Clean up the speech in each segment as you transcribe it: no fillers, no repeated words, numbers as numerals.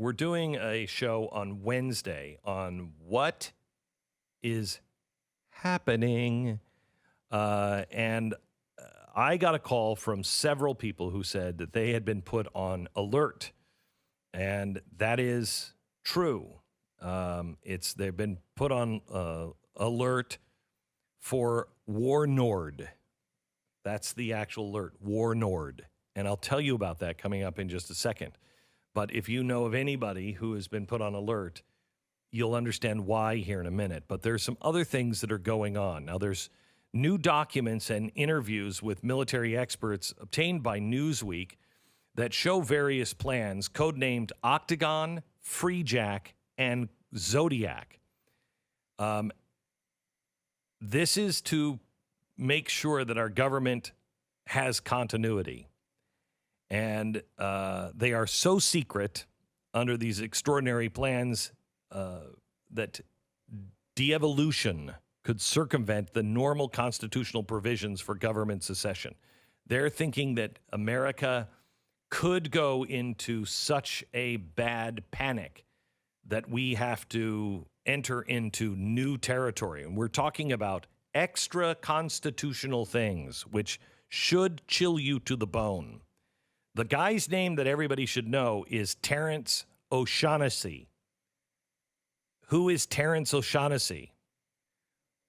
we're doing a show on Wednesday on what is happening. And I got a call from several people who said that they had been put on alert. And that is true. They've been put on alert for War Nord. That's the actual alert, War Nord. And I'll tell you about that coming up in just a second. But if you know of anybody who has been put on alert, you'll understand why here in a minute. But there's some other things that are going on. Now, there's new documents and interviews with military experts obtained by Newsweek that show various plans, codenamed Octagon, Freejack, and Zodiac. This is to make sure that our government has continuity. And they are so secret under these extraordinary plans that de-evolution could circumvent the normal constitutional provisions for government secession. They're thinking that America could go into such a bad panic that we have to enter into new territory. And we're talking about extra constitutional things, which should chill you to the bone. The guy's name that everybody should know is Terrence O'Shaughnessy. Who is Terrence O'Shaughnessy?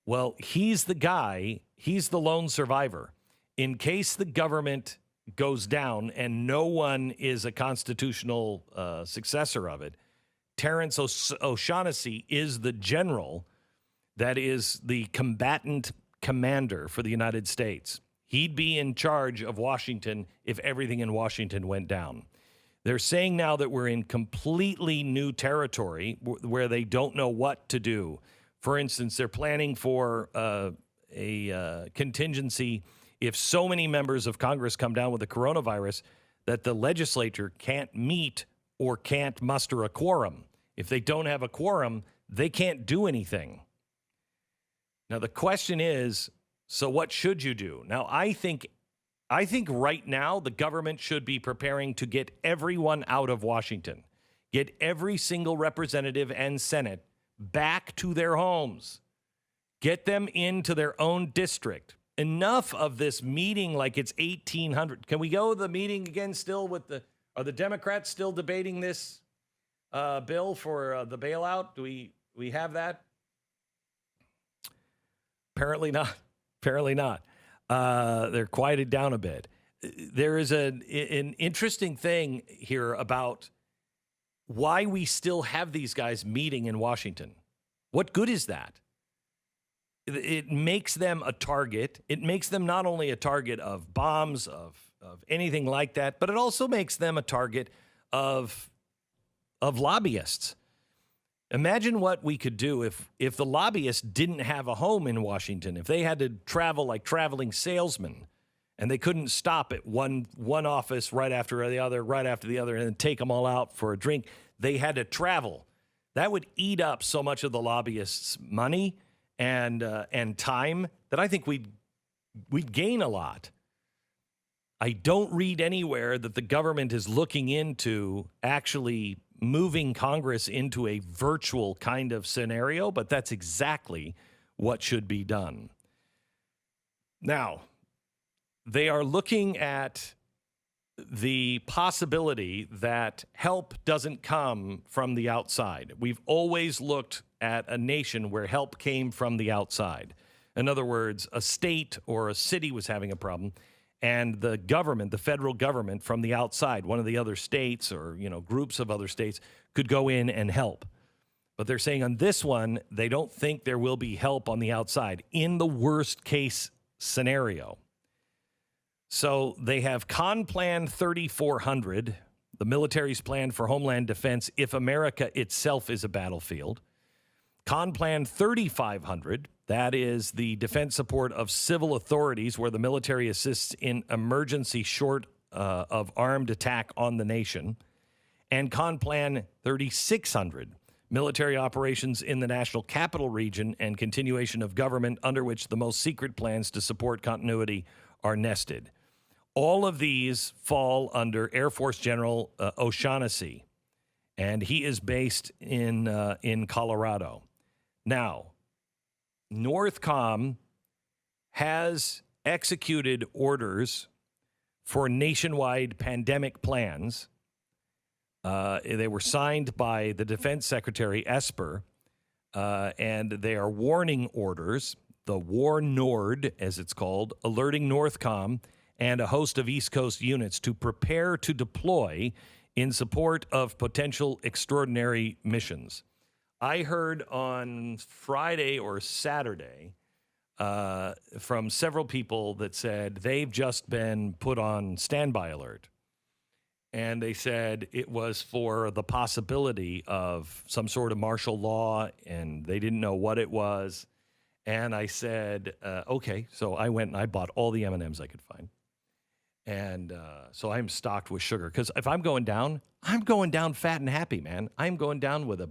Well, he's the guy, he's the lone survivor. In case the government goes down and no one is a constitutional successor of it, Terrence O'Shaughnessy is the general that is the combatant commander for the United States. He'd be in charge of Washington if everything in Washington went down. They're saying now that we're in completely new territory where they don't know what to do. For instance, they're planning for a contingency if so many members of Congress come down with the coronavirus that the legislature can't meet or can't muster a quorum. If they don't have a quorum, they can't do anything. Now, the question is, so what should you do? Now, I think right now the government should be preparing to get everyone out of Washington, get every single representative and Senate back to their homes, get them into their own district. Enough of this meeting like it's 1800. Can we go to the meeting again still are the Democrats still debating this bill for the bailout? Do we have that? Apparently not. Apparently not. They're quieted down a bit. There is an interesting thing here about why we still have these guys meeting in Washington. What good is that? It makes them a target. It makes them not only a target of bombs, of anything like that, but it also makes them a target of lobbyists. Imagine what we could do if the lobbyists didn't have a home in Washington, if they had to travel like traveling salesmen and they couldn't stop at one office right after the other, and then take them all out for a drink. They had to travel. That would eat up so much of the lobbyists' money and time that I think we'd gain a lot. I don't read anywhere that the government is looking into actually moving Congress into a virtual kind of scenario, but that's exactly what should be done. Now, they are looking at the possibility that help doesn't come from the outside. We've always looked at a nation where help came from the outside. In other words, a state or a city was having a problem, and the government, the federal government from the outside, one of the other states or, groups of other states could go in and help. But they're saying on this one, they don't think there will be help on the outside in the worst case scenario. So they have Con Plan 3400, the military's plan for homeland defense if America itself is a battlefield. Con Plan 3500, that is the defense support of civil authorities where the military assists in emergency short of armed attack on the nation. And Con Plan 3600, military operations in the national capital region and continuation of government under which the most secret plans to support continuity are nested. All of these fall under Air Force General O'Shaughnessy. and he is based in Colorado. Now, Northcom has executed orders for nationwide pandemic plans. They were signed by the Defense Secretary Esper, and they are warning orders, the War Nord, as it's called, alerting Northcom and a host of East Coast units to prepare to deploy in support of potential extraordinary missions. I heard on Friday or Saturday from several people that said they've just been put on standby alert. And they said it was for the possibility of some sort of martial law, and they didn't know what it was. And I said, okay. So I went and I bought all the M&Ms I could find. And so I'm stocked with sugar. Because if I'm going down fat and happy, man. I'm going down with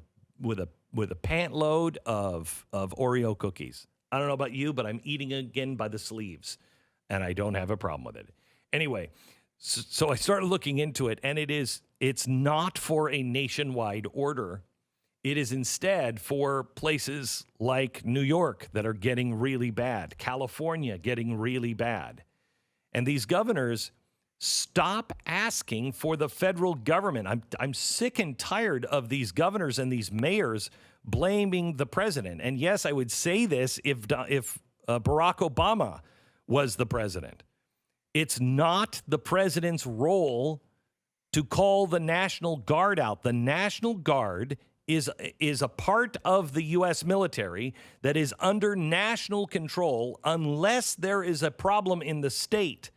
a pant load of Oreo cookies. I don't know about you, but I'm eating again by the sleeves, and I don't have a problem with it. Anyway, so I started looking into it, and it's not for a nationwide order. It is instead for places like New York that are getting really bad, California getting really bad. And these governors, stop asking for the federal government. I'm sick and tired of these governors and these mayors blaming the president. And yes, I would say this if Barack Obama was the president. It's not the president's role to call the National Guard out. The National Guard is a part of the U.S. military that is under national control unless there is a problem in the state.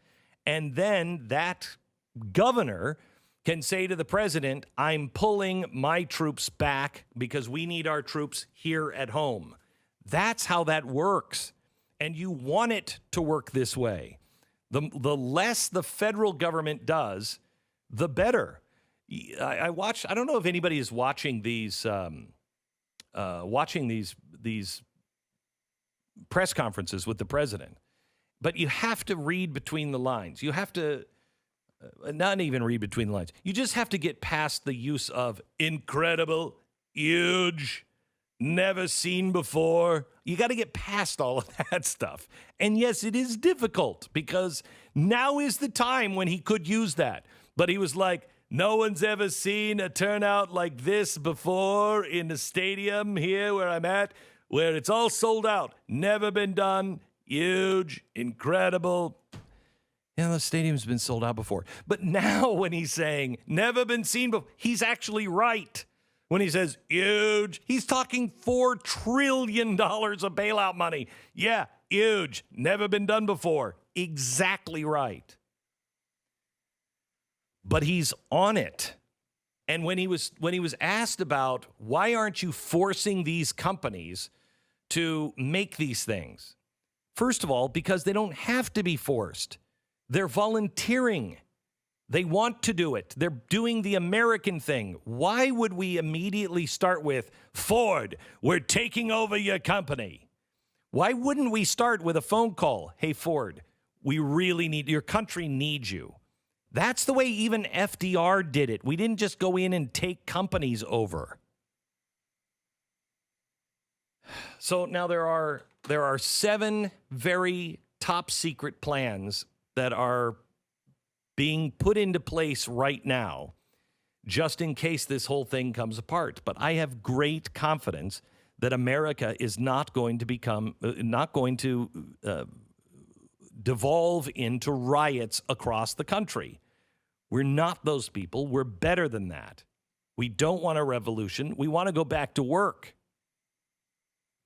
And then that governor can say to the president, I'm pulling my troops back because we need our troops here at home. That's how that works. And you want it to work this way. The less the federal government does, the better. I don't know if anybody is watching these press conferences with the president, but you have to read between the lines. You have to not even read between the lines. You just have to get past the use of incredible, huge, never seen before. You got to get past all of that stuff. And yes, it is difficult because now is the time when he could use that. But he was like, no one's ever seen a turnout like this before in the stadium here where I'm at, where it's all sold out. Never been done. Huge, incredible. Yeah, the stadium's been sold out before. But now when he's saying never been seen before, he's actually right. When he says huge, he's talking $4 trillion of bailout money. Yeah, huge, never been done before. Exactly right. But he's on it. And when he was asked about why aren't you forcing these companies to make these things? First of all, because they don't have to be forced. They're volunteering. They want to do it. They're doing the American thing. Why would we immediately start with, Ford, we're taking over your company? Why wouldn't we start with a phone call? Hey, Ford, we really need, your country needs you. That's the way even FDR did it. We didn't just go in and take companies over. So now there are 7 very top secret plans that are being put into place right now, just in case this whole thing comes apart. But I have great confidence that America is not going to devolve into riots across the country. We're not those people. We're better than that. We don't want a revolution. We want to go back to work.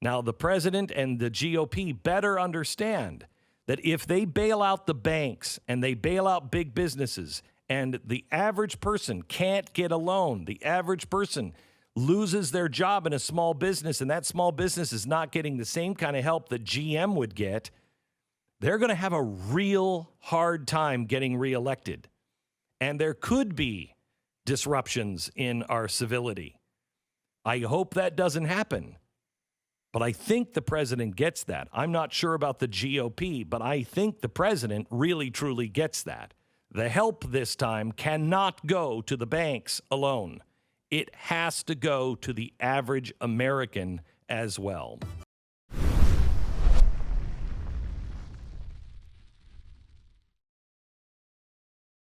Now, the president and the GOP better understand that if they bail out the banks and they bail out big businesses and the average person can't get a loan, the average person loses their job in a small business and that small business is not getting the same kind of help that GM would get, they're going to have a real hard time getting reelected. And there could be disruptions in our civility. I hope that doesn't happen. But I think the president gets that. I'm not sure about the GOP, but I think the president really, truly gets that. The help this time cannot go to the banks alone. it has to go to the average American as well.